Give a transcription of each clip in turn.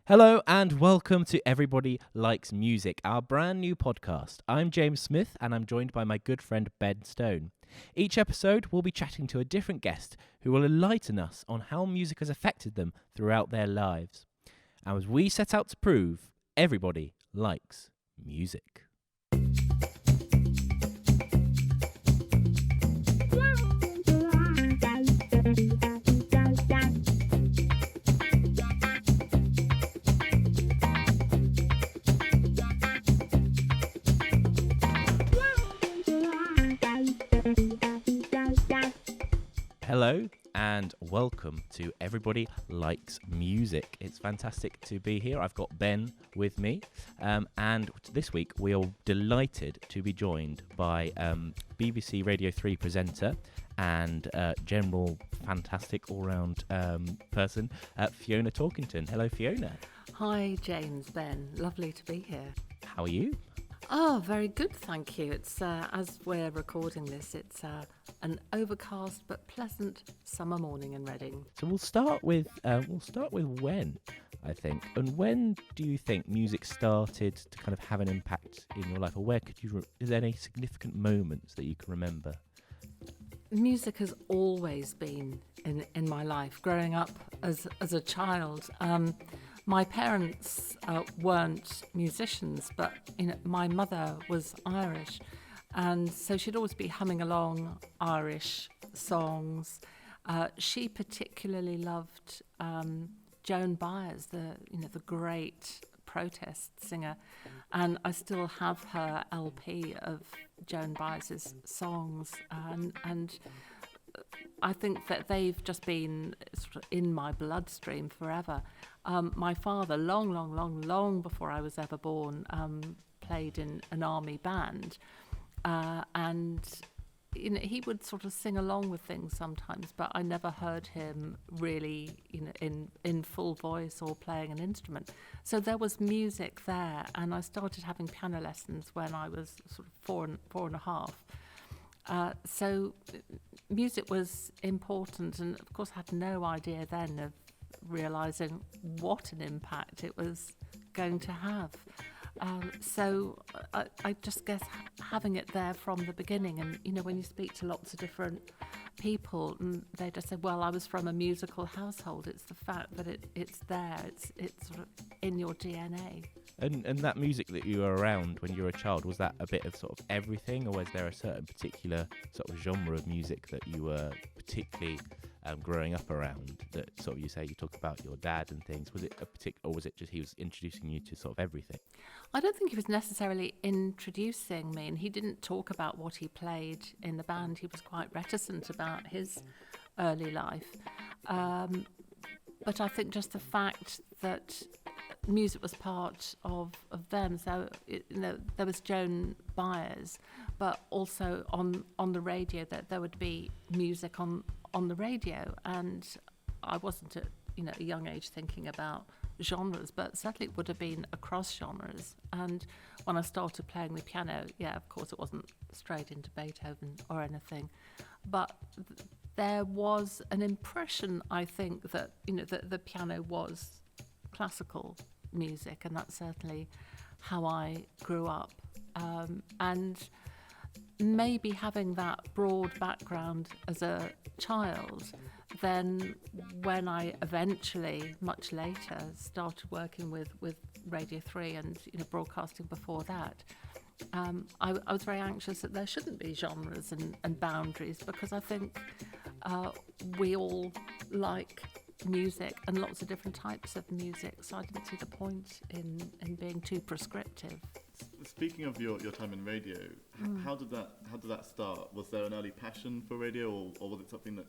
Hello and welcome to Everybody Likes Music, our brand new podcast. I'm James Smith and I'm joined by my good friend Ben Stone. Each episode we'll be chatting to a different guest who will enlighten us on how music has affected them throughout their lives. And as we set out to prove, everybody likes music. Hello and welcome to Everybody Likes Music. It's fantastic to be here. I've got Ben with me, and this week we are delighted to be joined by BBC Radio 3 presenter and general fantastic all-round person, Fiona Talkington. Hello, Fiona. Hi, James, Ben. Lovely to be here. How are you? Oh, very good, thank you. It's as we're recording this, it's an overcast but pleasant summer morning in Reading. So we'll start with when, I think. And when do you think music started to kind of have an impact in your life, or where could you? Is there any significant moments that you can remember? Music has always been in my life. Growing up as a child, my parents weren't musicians, but my mother was Irish, and so she'd always be humming along Irish songs. She particularly loved Joan Baez, the great protest singer, and I still have her LP of Joan Baez's songs, and I think that they've just been sort of in my bloodstream forever. My father, long before I was ever born, played in an army band, and he would sort of sing along with things sometimes, but I never heard him really, in full voice or playing an instrument. So there was music there, and I started having piano lessons when I was sort of four and a half. So music was important, and of course I had no idea then of realising what an impact it was going to have. So I just guess having it there from the beginning, and when you speak to lots of different people, they just say, well, I was from a musical household. It's the fact that it's there, it's sort of in your DNA. And that music that you were around when you were a child, was that a bit of sort of everything, or was there a certain particular sort of genre of music that you were particularly growing up around, that sort of you talk about your dad and things? Was it a particular, or was it just he was introducing you to sort of everything? I don't think he was necessarily introducing me, and he didn't talk about what he played in the band. He was quite reticent about his early life. But I think just the fact that music was part of them. So there was Joan Baez, but also on the radio that there would be music on the radio, and I wasn't at a young age thinking about genres, but certainly it would have been across genres. And when I started playing the piano, of course it wasn't straight into Beethoven or anything, but there was an impression, I think, that that the piano was classical music, and that's certainly how I grew up. And maybe having that broad background as a child, then when I eventually, much later, started working with Radio 3 and broadcasting before that, I was very anxious that there shouldn't be genres and boundaries, because I think we all like music and lots of different types of music, so I didn't see the point in being too prescriptive. Speaking of your time in radio, how did that start? Was there an early passion for radio, or was it something that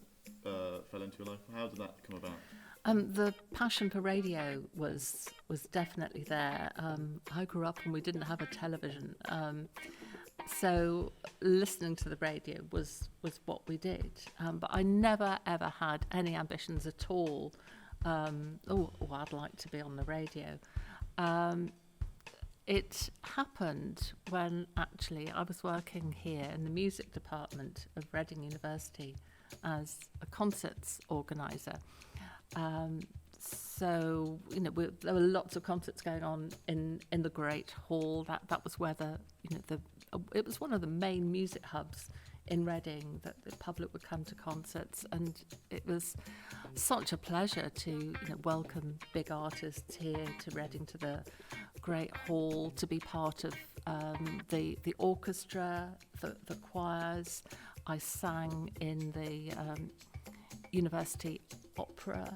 fell into your life? How did that come about? The passion for radio was definitely there. I grew up and we didn't have a television, so listening to the radio was what we did. But I never ever had any ambitions at all. I'd like to be on the radio. It happened when actually I was working here in the music department of Reading University as a concerts organiser. So, there were lots of concerts going on in the Great Hall. That was where it was one of the main music hubs in Reading, that the public would come to concerts, and it was such a pleasure to welcome big artists here to Reading, to the Great Hall, to be part of the orchestra, the choirs. I sang in the university opera,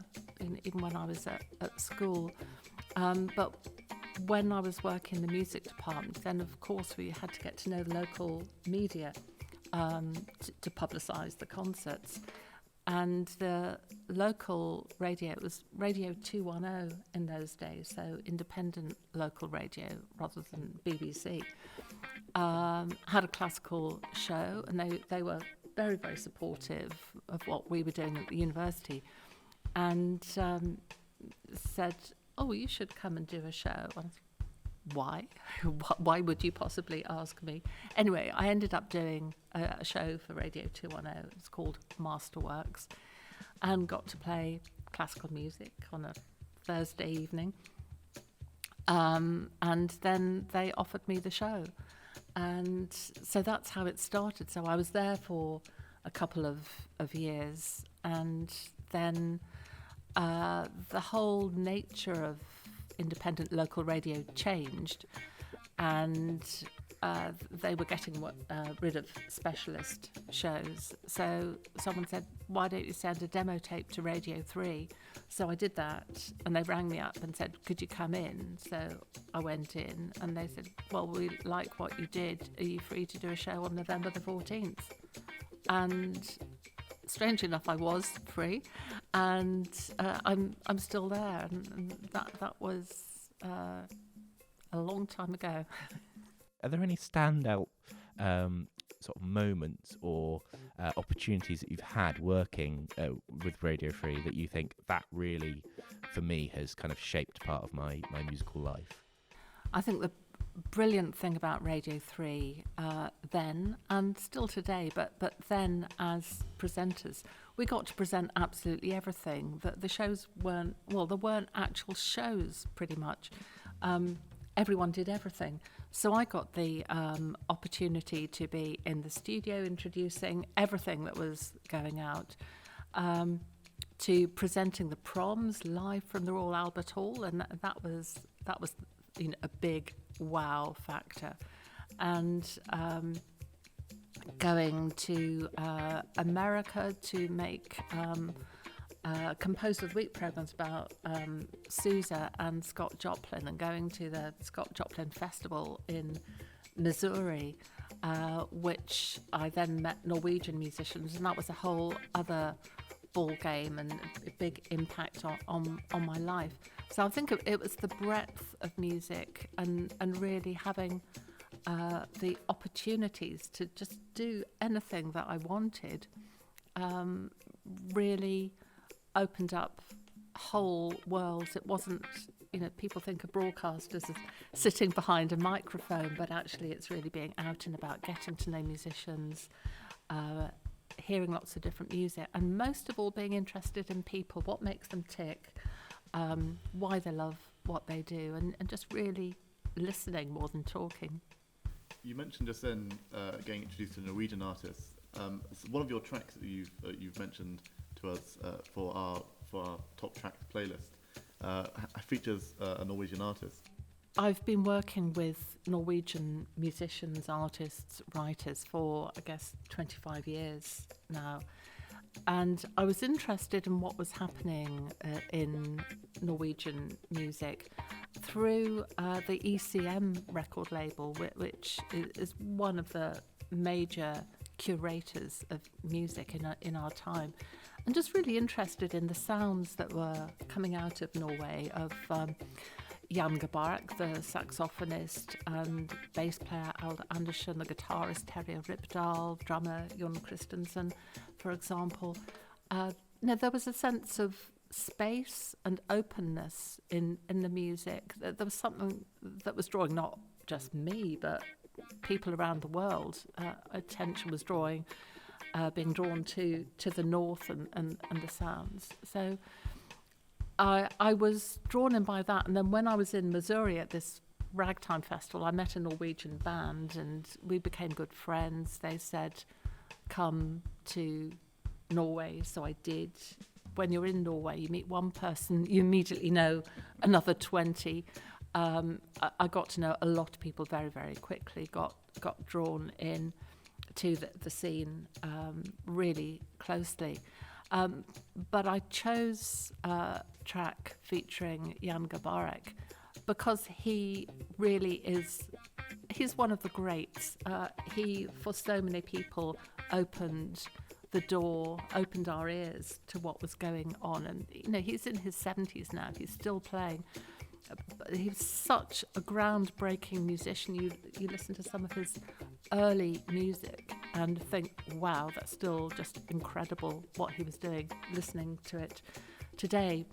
even when I was at school. But when I was working in the music department, then of course we had to get to know the local media to publicise the concerts. And the local radio, it was Radio 210 in those days, so independent local radio rather than BBC, had a classical show, and they were very, very supportive of what we were doing at the university, and said, "Oh, you should come and do a show." I was, why? Why would you possibly ask me? Anyway, I ended up doing a show for Radio 210. It's called Masterworks, and got to play classical music on a Thursday evening. And then they offered me the show. And so that's how it started. So I was there for a couple of years, and then the whole nature of independent local radio changed, and they were getting rid of specialist shows. So someone said, "Why don't you send a demo tape to Radio 3?" So I did that, and they rang me up and said, "Could you come in?" So I went in, and they said, "Well, we like what you did. Are you free to do a show on November the 14th? And strangely enough, I was free, and I'm still there, and that was a long time ago. Are there any standout sort of moments or opportunities that you've had working with Radio 3 that you think that really, for me, has kind of shaped part of my musical life? I think the brilliant thing about Radio 3 then, and still today, but then as presenters, we got to present absolutely everything. The shows weren't, well, there weren't actual shows pretty much. Everyone did everything. So I got the opportunity to be in the studio introducing everything that was going out, to presenting the proms live from the Royal Albert Hall, and that was a big wow factor. And going to America to make Composer of the Week programs about Sousa and Scott Joplin, and going to the Scott Joplin Festival in Missouri, which I then met Norwegian musicians, and that was a whole other ball game and a big impact on my life. So I think it was the breadth of music and really having the opportunities to just do anything that I wanted, really opened up whole worlds. It wasn't, people think of broadcasters as sitting behind a microphone, but actually it's really being out and about, getting to know musicians, hearing lots of different music, and most of all being interested in people, what makes them tick, why they love what they do, and just really listening more than talking. You mentioned just then getting introduced to Norwegian artists. One of your tracks that you've mentioned to us for our top track playlist features a Norwegian artist. I've been working with Norwegian musicians, artists, writers for, I guess, 25 years now. And I was interested in what was happening in Norwegian music through the ECM record label, which is one of the major curators of music in our time. And just really interested in the sounds that were coming out of Norway, of Jan Gabarek, the saxophonist and bass player Alda Andersen, the guitarist Terje Rypdal, drummer Jon Christensen, for example. There was a sense of space and openness in the music. There was something that was drawing not just me, but people around the world. Attention was being drawn to the north and the sounds. So I was drawn in by that. And then when I was in Missouri at this ragtime festival, I met a Norwegian band and we became good friends. They said, come to Norway. So I did. When you're in Norway, you meet one person, you immediately know another 20. I got to know a lot of people very, very quickly, got drawn in to the scene really closely. But I chose a track featuring Jan Garbarek because he really is, he's one of the greats. He, for so many people, opened the door, opened our ears to what was going on. And, you know, he's in his 70s now, he's still playing. But he was such a groundbreaking musician. You listen to some of his early music and think, wow, that's still just incredible what he was doing, listening to it today.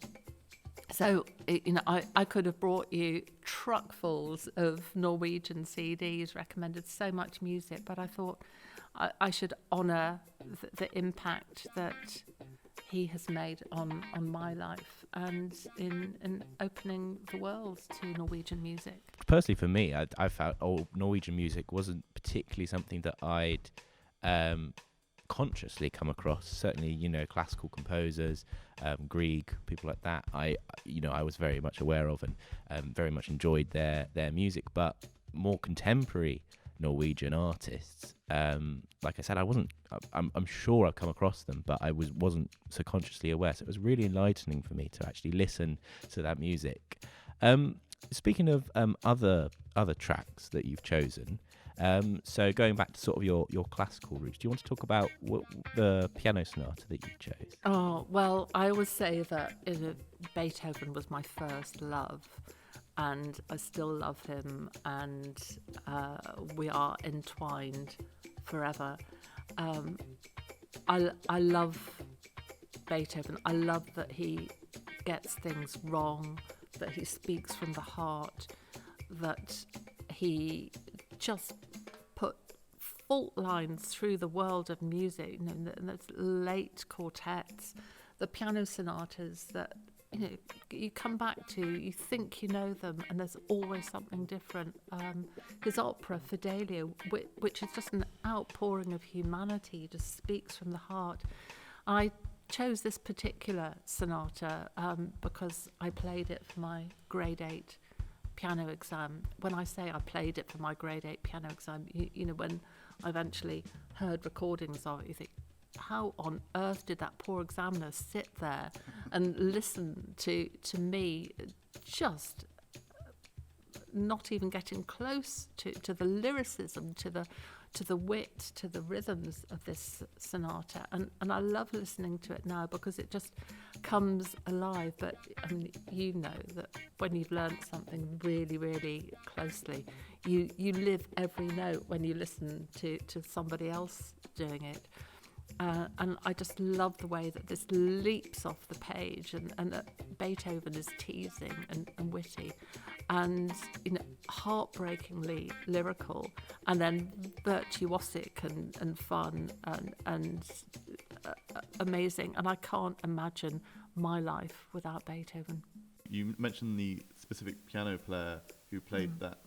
So, you know, I could have brought you truckfuls of Norwegian CDs, recommended so much music, but I thought I should honour the impact that he has made on my life and in opening the world to Norwegian music. Personally, for me, I found Norwegian music wasn't particularly something that I'd consciously come across. Certainly, you know, classical composers, Grieg, people like that. I was very much aware of and very much enjoyed their music, but more contemporary Norwegian artists, like I said, I'm sure I've come across them, but I wasn't so consciously aware. So it was really enlightening for me to actually listen to that music. Speaking of other tracks that you've chosen, so going back to sort of your classical roots, do you want to talk about the piano sonata that you chose? Oh, well, I always say that Beethoven was my first love. And I still love him, and we are entwined forever. I love Beethoven. I love that he gets things wrong, that he speaks from the heart, that he just put fault lines through the world of music. You know, and those late quartets, the piano sonatas that, you know, you come back to, you think you know them, and there's always something different. His opera, Fidelio, which is just an outpouring of humanity, just speaks from the heart. I chose this particular sonata because I played it for my grade 8 piano exam. When I say I played it for my grade 8 piano exam, you know, when I eventually heard recordings of it, you think, how on earth did that poor examiner sit there and listen to me just not even getting close to the lyricism, to the wit, to the rhythms of this sonata, and I love listening to it now because it just comes alive. But I mean, you know that when you've learnt something really, really closely, you live every note when you listen to somebody else doing it. And I just love the way that this leaps off the page, and that Beethoven is teasing and witty, and, you know, heartbreakingly lyrical, and then virtuosic and fun and amazing. And I can't imagine my life without Beethoven. You mentioned the specific piano player who played that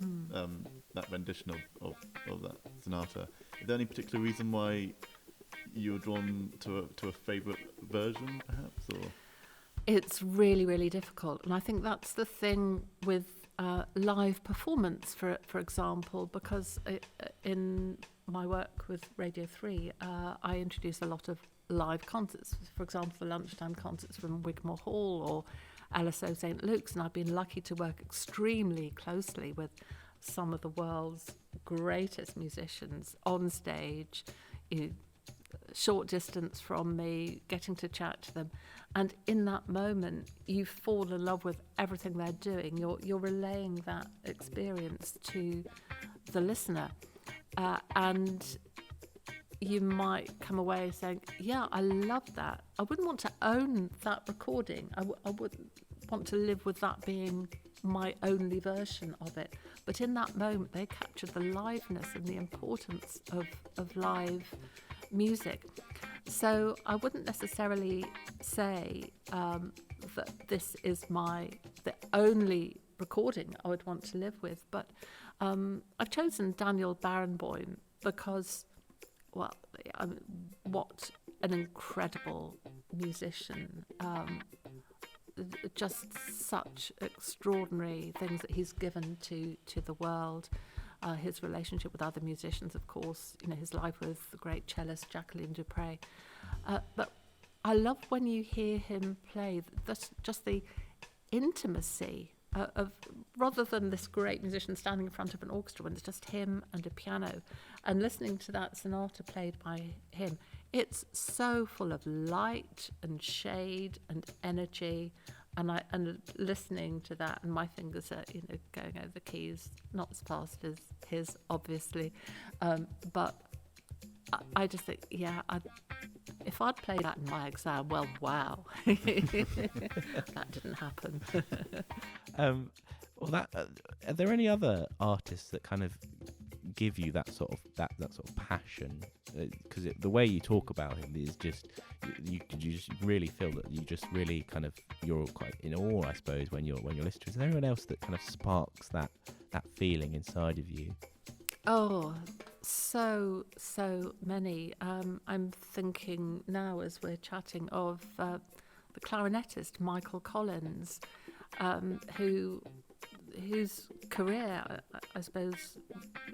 rendition of that sonata. Is there any particular reason why you were drawn to a favourite version, perhaps? Or it's really, really difficult, and I think that's the thing with live performance, for example, because in my work with Radio 3, I introduce a lot of live concerts. For example, the lunchtime concerts from Wigmore Hall or LSO St Luke's, and I've been lucky to work extremely closely with some of the world's greatest musicians on stage, you know, short distance from me, getting to chat to them, and in that moment you fall in love with everything they're doing. You're relaying that experience to the listener, and you might come away saying, yeah, I love that. I wouldn't want to own that recording. I wouldn't want to live with that being my only version of it. But in that moment, they captured the liveness and the importance of live music. So I wouldn't necessarily say that this is the only recording I would want to live with. But I've chosen Daniel Barenboim because, well, what an incredible musician. Just such extraordinary things that he's given to the world. His relationship with other musicians, of course, his life with the great cellist Jacqueline Dupre. But I love when you hear him play, that's just the intimacy of, rather than this great musician standing in front of an orchestra when it's just him and a piano, and listening to that sonata played by him. It's so full of light and shade and energy, and listening to that, and my fingers are going over the keys, not as fast as his, obviously, but I just think, if I'd played that in my exam, well, wow, that didn't happen. Are there any other artists that kind of give you that sort of passion? Because the way you talk about him is just you just really feel that you just really kind of, you're quite in awe, I suppose, when you're listening to it. Is there anyone else that kind of sparks that feeling inside of you? Oh, so many. I'm thinking now as we're chatting of the clarinetist Michael Collins, whose career I suppose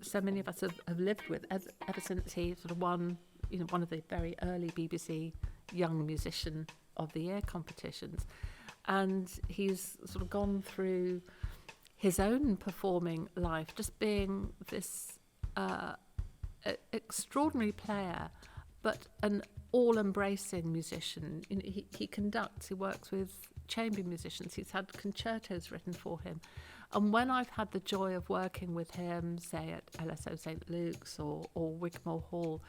so many of us have lived with ever since he sort of won one of the very early BBC Young Musician of the Year competitions, and he's sort of gone through his own performing life, just being this extraordinary player, but an all-embracing musician. He conducts, he works with chamber musicians, he's had concertos written for him. And when I've had the joy of working with him, say at LSO St Luke's or Wigmore Hall,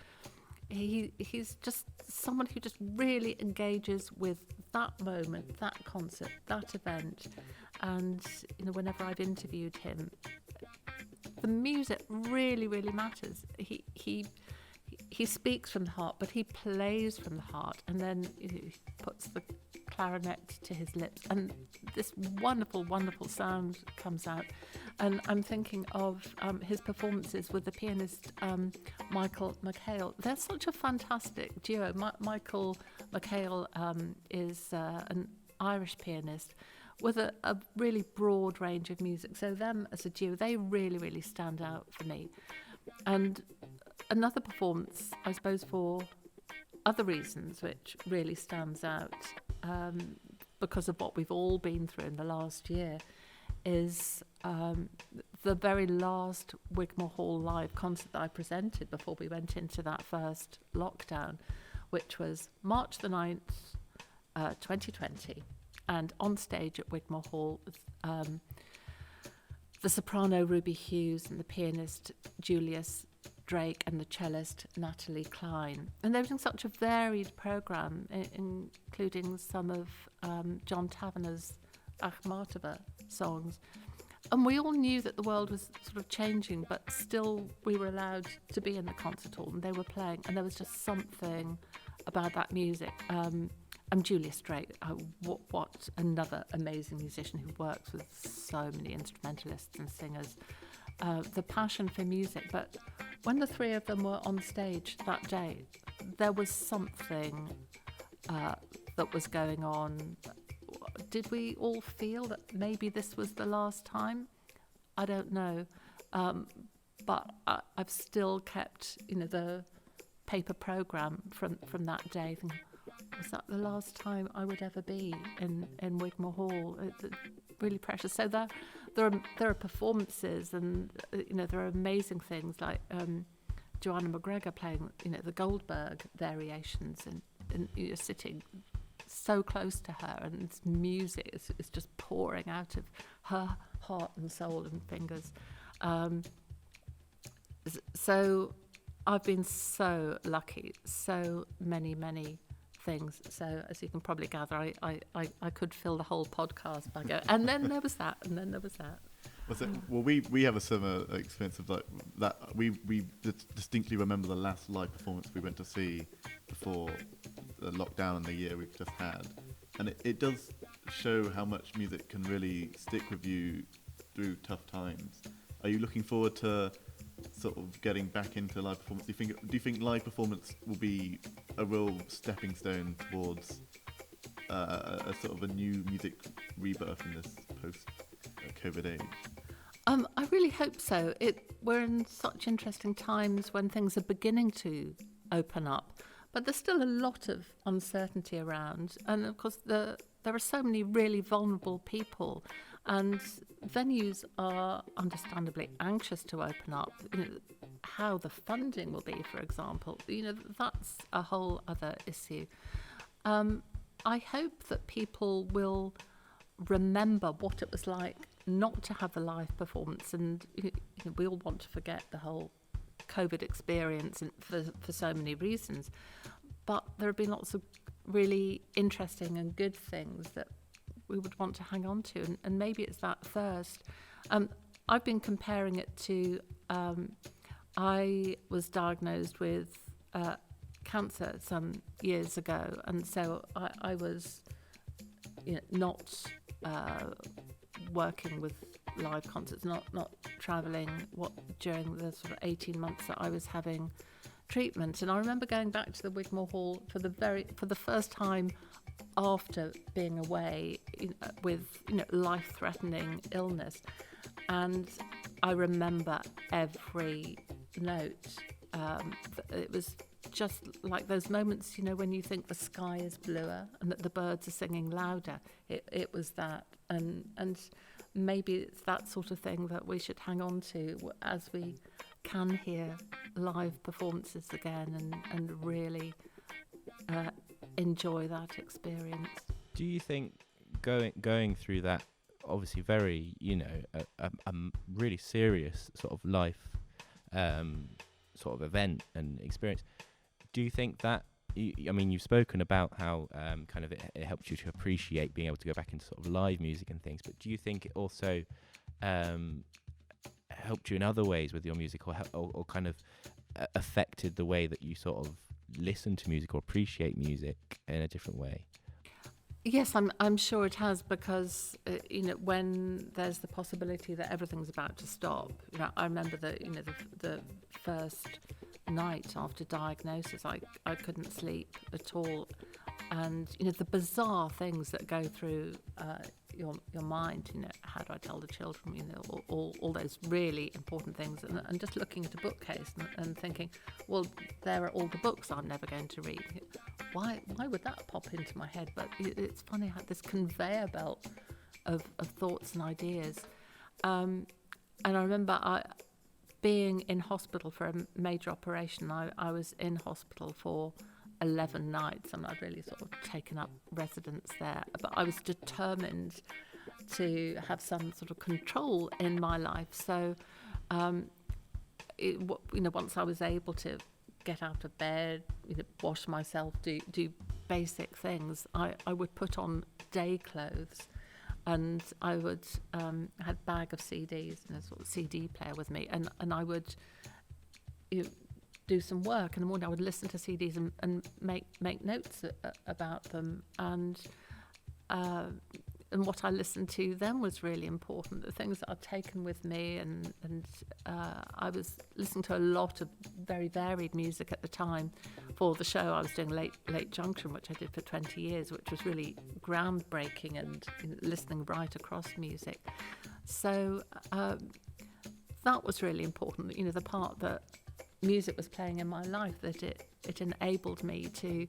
he's just someone who just really engages with that moment, that concert, that event. And whenever I've interviewed him, the music really, really matters. He speaks from the heart, but he plays from the heart, and then he puts the clarinet to his lips, and this wonderful, wonderful sound comes out. And I'm thinking of his performances with the pianist Michael McHale. They're such a fantastic duo. Michael McHale is an Irish pianist with a really broad range of music. So them as a duo, they really, really stand out for me. And another performance, I suppose, for other reasons, which really stands out because of what we've all been through in the last year, is the very last Wigmore Hall live concert that I presented before we went into that first lockdown, which was March the 9th, 2020. And on stage at Wigmore Hall, the soprano Ruby Hughes and the pianist Julius Drake and the cellist Natalie Klein. And they were doing such a varied programme, including some of John Taverner's Achmatova songs. And we all knew that the world was sort of changing, but still we were allowed to be in the concert hall, and they were playing, and there was just something about that music. And Julius Drake, what another amazing musician who works with so many instrumentalists and singers. The passion for music. But when the three of them were on stage that day, there was something that was going on. Did we all feel that maybe this was the last time? I don't know. But I've still kept, the paper programme from that day, thinking, was that the last time I would ever be in Wigmore Hall? It's really precious. So there are performances, and there are amazing things like Joanna McGregor playing the Goldberg variations, and you're sitting so close to her, and it's music is just pouring out of her heart and soul and fingers. So I've been so lucky, so many things. So as you can probably gather, I could fill the whole podcast by going, and then there was that, and then there was that. Well, we have a similar experience of like that. We distinctly remember the last live performance we went to see before the lockdown and the year we've just had, and it does show how much music can really stick with you through tough times. Are you looking forward to sort of getting back into live performance? Do you think live performance will be a real stepping stone towards a sort of a new music rebirth in this post-COVID age? I really hope so. We're in such interesting times when things are beginning to open up, but there's still a lot of uncertainty around. And of course, there are so many really vulnerable people, and venues are understandably anxious to open up. How the funding will be, for example, that's a whole other issue. I hope that people will remember what it was like not to have a live performance, and we all want to forget the whole COVID experience for so many reasons, but there have been lots of really interesting and good things that we would want to hang on to, and maybe it's that thirst. I've been comparing it to I was diagnosed with cancer some years ago, and so I was not working with live concerts, not travelling during the sort of 18 months that I was having treatment. And I remember going back to the Wigmore Hall for the first time after being away with life-threatening illness, and I remember every note. It was just like those moments, when you think the sky is bluer and that the birds are singing louder. It was that, and maybe it's that sort of thing that we should hang on to as we can hear live performances again and really enjoy that experience. Do you think going through that, obviously very, a really serious sort of life sort of event and experience, do you think that, you've spoken about how kind of it helped you to appreciate being able to go back into sort of live music and things, but do you think it also helped you in other ways with your music, or kind of affected the way that you sort of listen to music or appreciate music in a different way? Yes, I'm sure it has, because when there's the possibility that everything's about to stop, I remember that the first night after diagnosis, I couldn't sleep at all, and the bizarre things that go through your mind. How do I tell the children? All those really important things, and just looking at a bookcase and thinking, well, there are all the books I'm never going to read. Why would that pop into my head? But it's funny how this conveyor belt of thoughts and ideas. And I remember being in hospital for a major operation. I was in hospital for 11 nights, and I'd really sort of taken up residence there. But I was determined to have some sort of control in my life. So, once I was able to get out of bed, wash myself, do basic things, I would put on day clothes, and I would had a bag of CDs and a sort of CD player with me, and I would do some work in the morning. I would listen to CDs and make notes about them, and what I listened to then was really important. The things that I'd taken with me, and I was listening to a lot of very varied music at the time. For the show, I was doing Late Junction, which I did for 20 years, which was really groundbreaking, and listening right across music. So that was really important. The part that music was playing in my life, that it enabled me to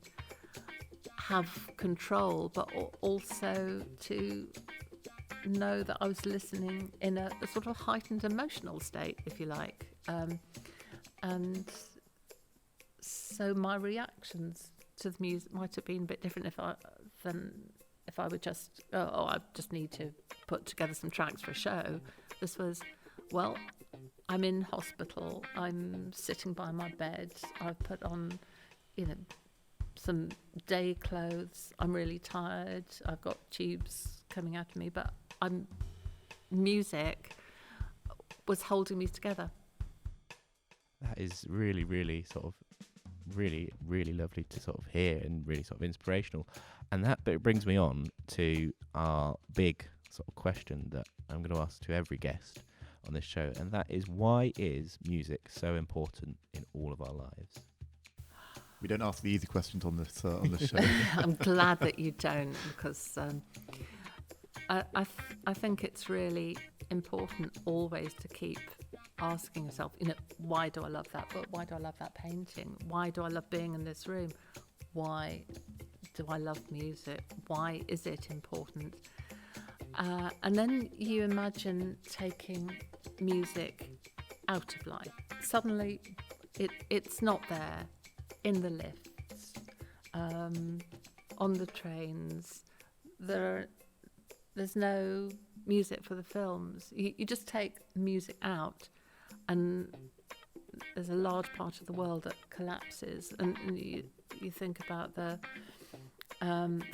have control, but also to know that I was listening in a sort of heightened emotional state, if you like. And so my reactions to the music might have been a bit different than if I would just, I just need to put together some tracks for a show. This was, well, I'm in hospital, I'm sitting by my bed, I've put on, some day clothes, I'm really tired, I've got tubes coming out of me, but music was holding me together. That is really, really sort of really, really lovely to sort of hear and really sort of inspirational. And that brings me on to our big sort of question that I'm going to ask to every guest on this show, and that is, why is music so important in all of our lives? We don't ask the easy questions on this show. I'm glad that you don't, because I think it's really important always to keep asking yourself, why do I love that book? Why do I love that painting? Why do I love being in this room? Why do I love music? Why is it important? And then you imagine taking music out of life. Suddenly, it's not there in the lifts, on the trains. There's no music for the films. You just take music out, and there's a large part of the world that collapses. And you think about the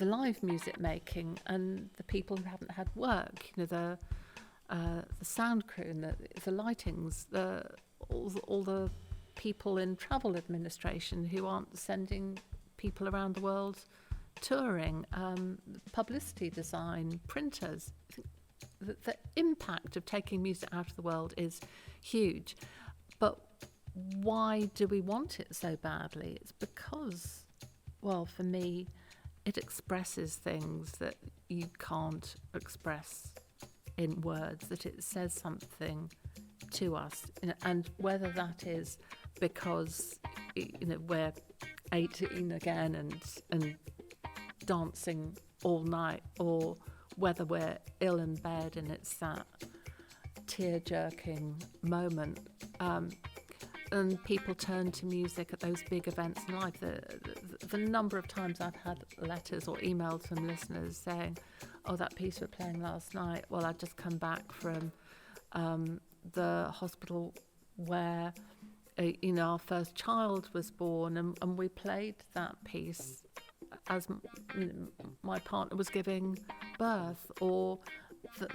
live music making and the people who haven't had work. The sound crew and the lightings, all the people in travel administration who aren't sending people around the world touring, publicity design, printers. The impact of taking music out of the world is huge. But why do we want it so badly? It's because, well, for me, it expresses things that you can't express in words, that it says something to us. And whether that is because we're 18 again and dancing all night, or whether we're ill in bed and it's that tear-jerking moment, and people turn to music at those big events in life. The number of times I've had letters or emails from listeners saying, oh, that piece we're playing last night, well, I'd just come back from the hospital where our first child was born, and we played that piece as my partner was giving birth, or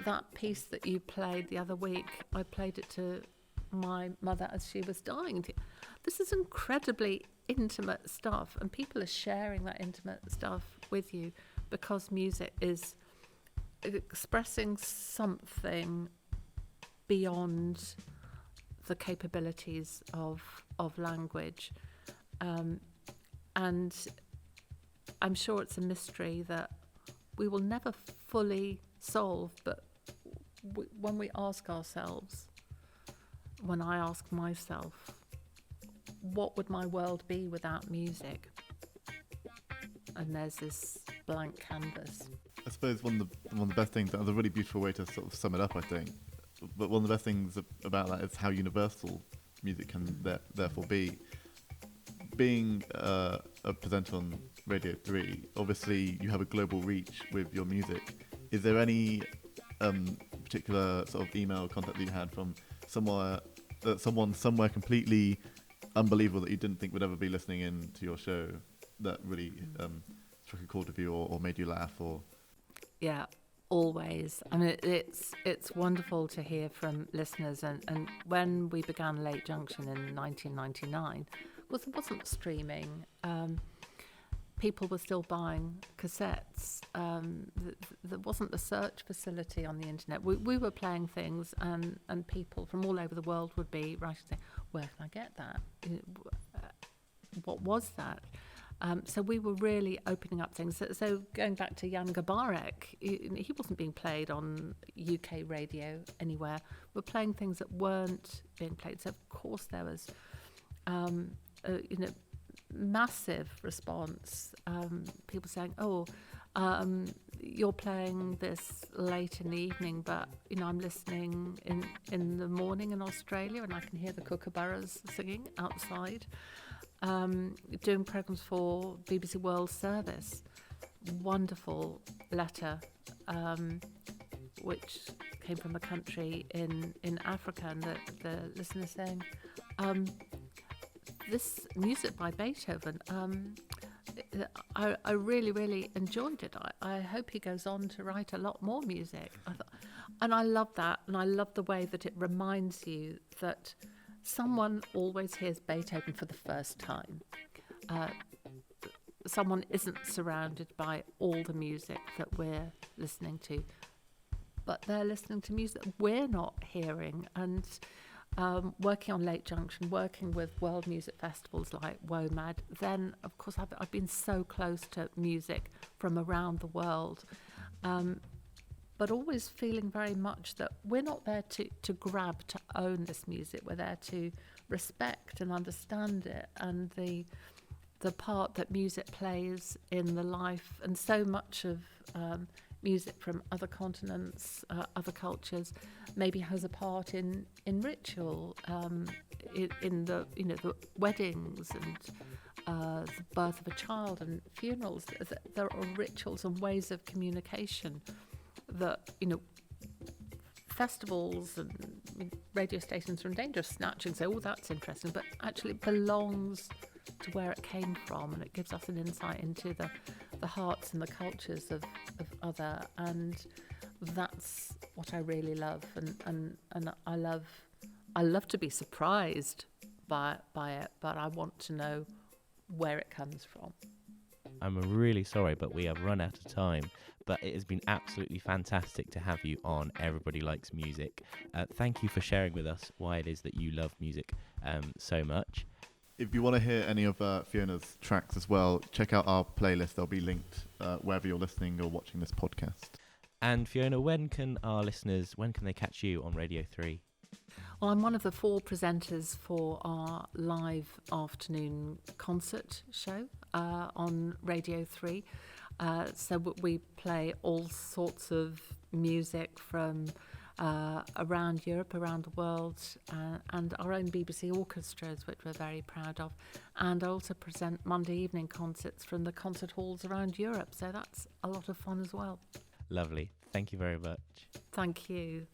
that piece that you played the other week, I played it to my mother as she was dying. This is incredibly intimate stuff, and people are sharing that intimate stuff with you because music is expressing something beyond the capabilities of language, and I'm sure it's a mystery that we will never fully solve, but when we ask ourselves, when I ask myself, what would my world be without music? And there's this blank canvas. I suppose one of the best things, that's a really beautiful way to sort of sum it up, I think. But one of the best things about that is how universal music can therefore be. Being a presenter on Radio 3, obviously you have a global reach with your music. Is there any particular sort of email contact that you had from someone somewhere completely unbelievable that you didn't think would ever be listening in to your show that really struck a chord with you or made you laugh? Or Yeah, always. I mean, it's wonderful to hear from listeners. And when we began Late Junction in 1999, there wasn't streaming. People were still buying cassettes. There wasn't the search facility on the internet. We were playing things, and people from all over the world would be writing, saying, where can I get that? What was that? So we were really opening up things. So going back to Jan Gabarek, he wasn't being played on UK radio anywhere. We're playing things that weren't being played. So of course there was, massive response. People saying, "Oh, you're playing this late in the evening, but I'm listening in the morning in Australia, and I can hear the kookaburras singing outside." Doing programs for BBC World Service. Wonderful letter, which came from a country in Africa, and the listener saying, this music by Beethoven, I really, really enjoyed it. I hope he goes on to write a lot more music. And I love that, and I love the way that it reminds you that someone always hears Beethoven for the first time. someone isn't surrounded by all the music that we're listening to, but they're listening to music that we're not hearing. And working on Lake Junction, working with world music festivals like WOMAD, then of course I've been so close to music from around the world, but always feeling very much that we're not there to grab, to own this music. We're there to respect and understand it, and the part that music plays in the life. And so much of music from other continents, other cultures, maybe has a part in ritual, in the the weddings and the birth of a child and funerals. There are rituals and ways of communication that festivals and radio stations are in danger of snatching. So, that's interesting, but actually it belongs to where it came from, and it gives us an insight into the hearts and the cultures of other, and that's what I really love, and I love to be surprised by it, but I want to know where it comes from. I'm really sorry, but we have run out of time. But it has been absolutely fantastic to have you on Everybody Likes Music. Thank you for sharing with us why it is that you love music so much. If you want to hear any of Fiona's tracks as well, check out our playlist. They'll be linked wherever you're listening or watching this podcast. And Fiona, when can they catch you on Radio 3? Well, I'm one of the 4 presenters for our live afternoon concert show on Radio 3. So we play all sorts of music from around Europe, around the world, and our own BBC orchestras, which we're very proud of. And I also present Monday evening concerts from the concert halls around Europe. So that's a lot of fun as well. Lovely. Thank you very much. Thank you.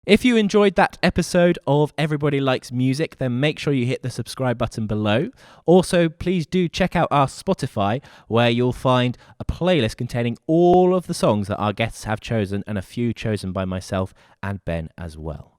If you enjoyed that episode of Everybody Likes Music, then make sure you hit the subscribe button below. Also, please do check out our Spotify, where you'll find a playlist containing all of the songs that our guests have chosen, and a few chosen by myself and Ben as well.